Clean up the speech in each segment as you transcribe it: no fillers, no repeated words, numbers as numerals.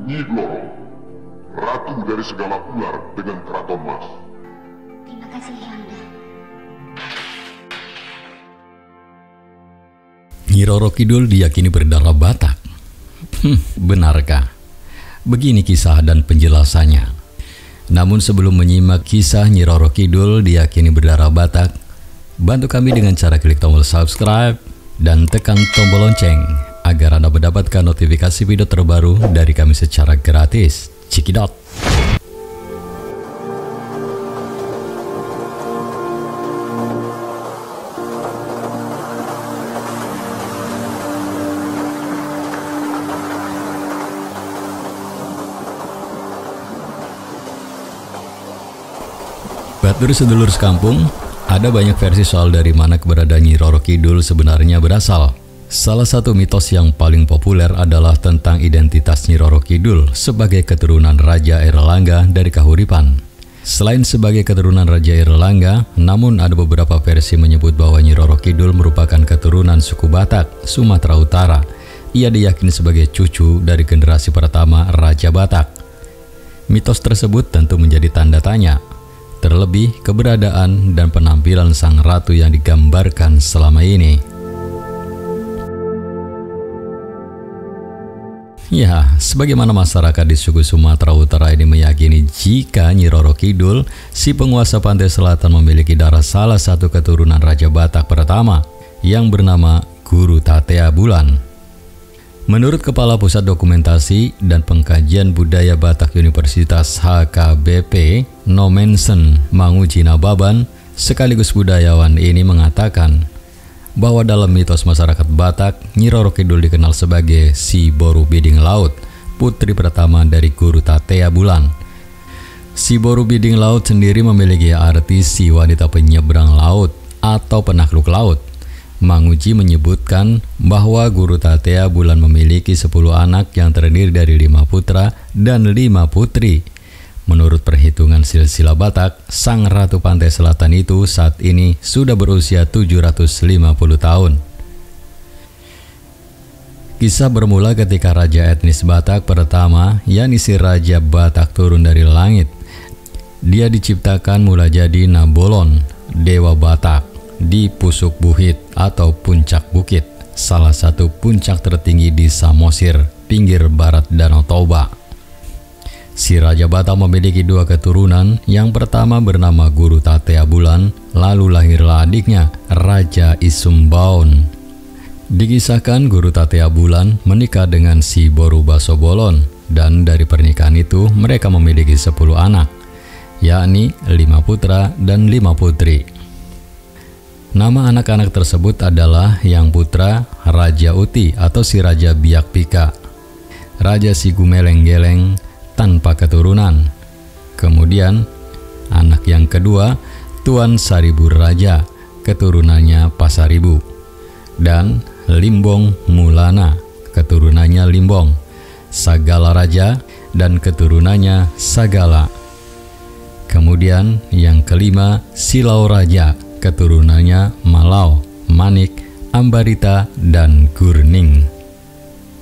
Nyi Blorong, ratu dari segala ular dengan keraton Mas. Terima kasih, Yanda. Nyi Roro Kidul diyakini berdarah Batak. Benarkah? Begini kisah dan penjelasannya. Namun sebelum menyimak kisah Nyi Roro Kidul diyakini berdarah Batak, bantu kami dengan cara klik tombol subscribe dan tekan tombol lonceng agar Anda mendapatkan notifikasi video terbaru dari kami secara gratis. Cikidot. Batur sedulur sekampung, ada banyak versi soal dari mana keberadaan Nyi Roro Kidul sebenarnya berasal. Salah satu mitos yang paling populer adalah tentang identitas Nyi Roro Kidul sebagai keturunan Raja Airlangga dari Kahuripan. Selain sebagai keturunan Raja Airlangga, namun ada beberapa versi menyebut bahwa Nyi Roro Kidul merupakan keturunan suku Batak, Sumatera Utara. Ia diyakini sebagai cucu dari generasi pertama Raja Batak. Mitos tersebut tentu menjadi tanda tanya. Terlebih keberadaan dan penampilan sang ratu yang digambarkan selama ini. Ya, sebagaimana masyarakat di suku Sumatera Utara ini meyakini jika Nyi Roro Kidul, si penguasa pantai selatan, memiliki darah salah satu keturunan Raja Batak pertama yang bernama Guru Tatea Bulan. Menurut Kepala Pusat Dokumentasi dan Pengkajian Budaya Batak Universitas HKBP, Nomensen Manguji Nababan, sekaligus budayawan ini mengatakan bahwa dalam mitos masyarakat Batak, Nyi Roro Kidul dikenal sebagai Si Boru Biding Laut, putri pertama dari Guru Tatea Bulan. Si Boru Biding Laut sendiri memiliki arti si wanita penyeberang laut atau penakluk laut. Manguji menyebutkan bahwa Guru Tatea Bulan memiliki 10 anak yang terdiri dari 5 putra dan 5 putri. Menurut perhitungan silsilah Batak, sang ratu pantai selatan itu saat ini sudah berusia 750 tahun. Kisah bermula ketika Raja etnis Batak pertama, yakni si Raja Batak, turun dari langit. Dia diciptakan mula jadi Nabolon, dewa Batak, di Pusuk Buhit atau Puncak Bukit, salah satu puncak tertinggi di Samosir, pinggir barat Danau Toba. Si Raja Batak memiliki 2 keturunan. Yang pertama bernama Guru Tatea Bulan, lalu lahirlah adiknya Raja Isumbaon. Dikisahkan Guru Tatea Bulan menikah dengan si Boru Basobolon, dan dari pernikahan itu mereka memiliki 10 anak, yakni 5 putra dan 5 putri. Nama anak-anak tersebut adalah yang putra Raja Uti atau si Raja Biak Pika, Raja Si Gumeleng-geleng tanpa keturunan. Kemudian anak yang kedua Tuan Saribu Raja, keturunannya Pasaribu, dan Limbong Mulana, keturunannya Limbong, Sagala Raja dan keturunannya Sagala. Kemudian yang kelima Silau Raja, keturunannya Malau, Manik, Ambarita, dan Gurning.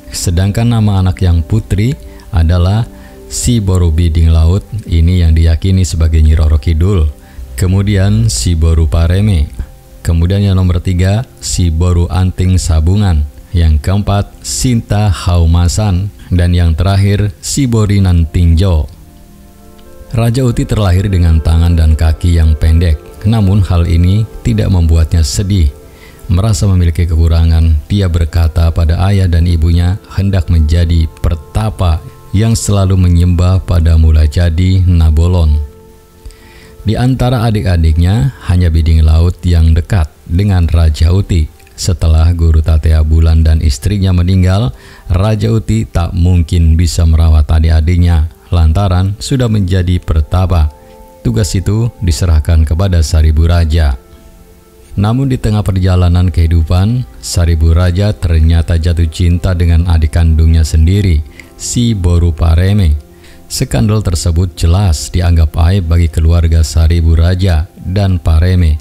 Sedangkan nama anak yang putri adalah Si Boru Biding Laut, ini yang diyakini sebagai Nyi Roro Kidul. Kemudian Si Boru Pareme. Kemudian yang nomor 3 Si Boru Anting Sabungan. Yang keempat Sinta Haumasan. Dan yang terakhir Si Borinan Tinjo. Raja Uti terlahir dengan tangan dan kaki yang pendek. Namun hal ini tidak membuatnya sedih. Merasa memiliki kekurangan, dia berkata pada ayah dan ibunya hendak menjadi pertapa yang selalu menyembah pada mula jadi Nabolon. Di antara adik-adiknya, hanya Biding Laut yang dekat dengan Raja Uti. Setelah Guru Tatea Bulan dan istrinya meninggal, Raja Uti tak mungkin bisa merawat adik-adiknya lantaran sudah menjadi pertapa. Tugas itu diserahkan kepada Saribu Raja. Namun di tengah perjalanan kehidupan, Saribu Raja ternyata jatuh cinta dengan adik kandungnya sendiri, Si Boru Pareme. Skandal tersebut jelas dianggap aib bagi keluarga Saribu Raja dan Pareme,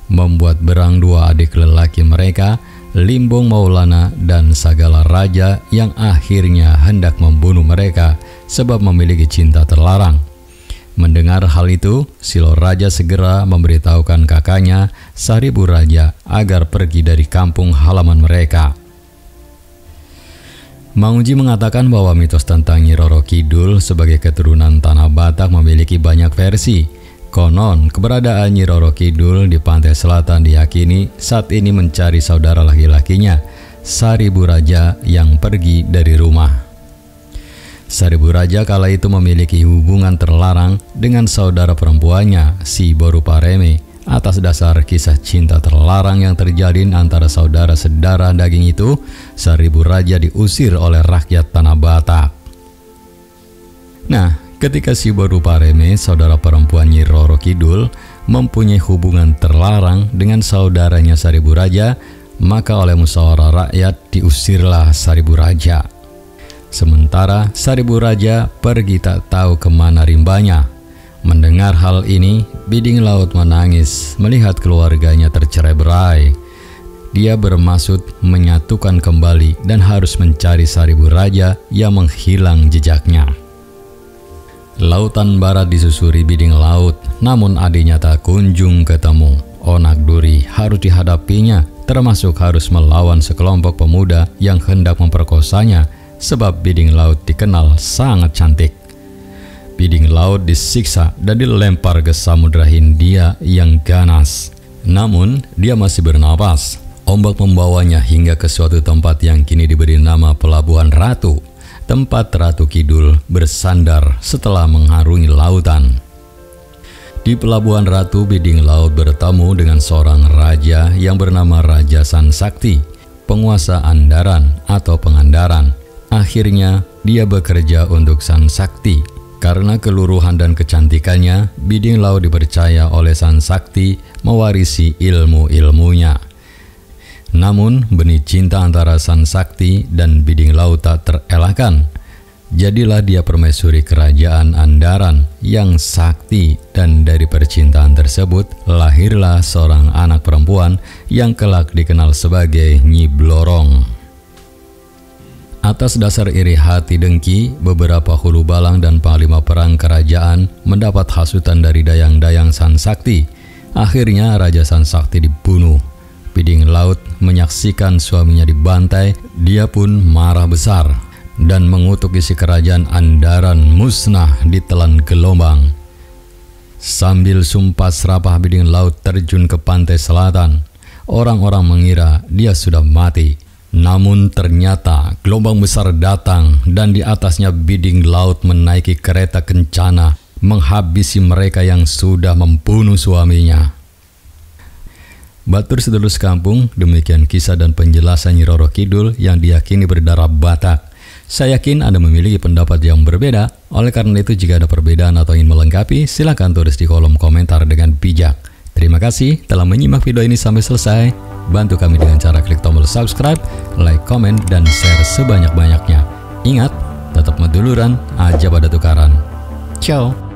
membuat berang 2 adik lelaki mereka Limbong Maulana, dan segala raja yang akhirnya hendak membunuh mereka sebab memiliki cinta terlarang. Mendengar hal itu, Silo Raja segera memberitahukan kakaknya Saribu Raja agar pergi dari kampung halaman mereka. Mangji mengatakan bahwa mitos tentang Nyi Roro Kidul sebagai keturunan tanah Batak memiliki banyak versi. Konon, keberadaan Nyi Roro Kidul di pantai selatan diyakini saat ini mencari saudara laki-lakinya, Saribu Raja, yang pergi dari rumah. Saribu Raja kala itu memiliki hubungan terlarang dengan saudara perempuannya, si Boru Pareme, atas dasar kisah cinta terlarang yang terjadi antara saudara sedarah daging itu. Saribu Raja diusir oleh rakyat tanah Batak. Nah, ketika si Boru Pareme, saudara perempuan Nyi Roro Kidul, mempunyai hubungan terlarang dengan saudaranya Saribu Raja, maka oleh musyawarah rakyat diusirlah Saribu Raja. Sementara Saribu Raja pergi tak tahu kemana rimbanya. Mendengar hal ini, Biding Laut menangis melihat keluarganya tercerai-berai. Dia bermaksud menyatukan kembali dan harus mencari Saribu Raja yang menghilang jejaknya. Lautan Barat disusuri Biding Laut, namun adiknya tak kunjung ketemu. Onak Duri harus dihadapinya, termasuk harus melawan sekelompok pemuda yang hendak memperkosanya, sebab Biding Laut dikenal sangat cantik. Biding Laut disiksa dan dilempar ke Samudra Hindia yang ganas. Namun, dia masih bernapas. Ombak membawanya hingga ke suatu tempat yang kini diberi nama Pelabuhan Ratu, tempat Ratu Kidul bersandar setelah mengharungi lautan. Di Pelabuhan Ratu, Biding Laut bertemu dengan seorang raja yang bernama Raja San Sakti, penguasa Andaran atau Pengandaran. Akhirnya, dia bekerja untuk San Sakti. Karena keluruhan dan kecantikannya, Biding Laut dipercaya oleh San Sakti mewarisi ilmu-ilmunya. Namun, benih cinta antara San Sakti dan Biding Laut tak terelakkan. Jadilah dia permaisuri kerajaan Andaran yang sakti, dan dari percintaan tersebut lahirlah seorang anak perempuan yang kelak dikenal sebagai Nyi Blorong. Atas dasar iri hati dengki, beberapa hulu balang dan panglima perang kerajaan mendapat hasutan dari dayang-dayang San Sakti. Akhirnya Raja San Sakti dibunuh. Biding Laut menyaksikan suaminya dibantai. Dia pun marah besar dan mengutuk isi kerajaan Andaran musnah ditelan gelombang. Sambil sumpah serapah, Biding Laut terjun ke pantai selatan. Orang-orang mengira dia sudah mati. Namun ternyata gelombang besar datang dan di atasnya Biding Laut menaiki kereta kencana menghabisi mereka yang sudah membunuh suaminya. Batur sedulur sekampung, demikian kisah dan penjelasan Nyi Roro Kidul yang diyakini berdarah Batak. Saya yakin Anda memiliki pendapat yang berbeda. Oleh karena itu, jika ada perbedaan atau ingin melengkapi, silakan tulis di kolom komentar dengan bijak. Terima kasih telah menyimak video ini sampai selesai. Bantu kami dengan cara klik tombol subscribe, like, komen, dan share sebanyak-banyaknya. Ingat, tetap meduluran aja pada tukaran. Ciao.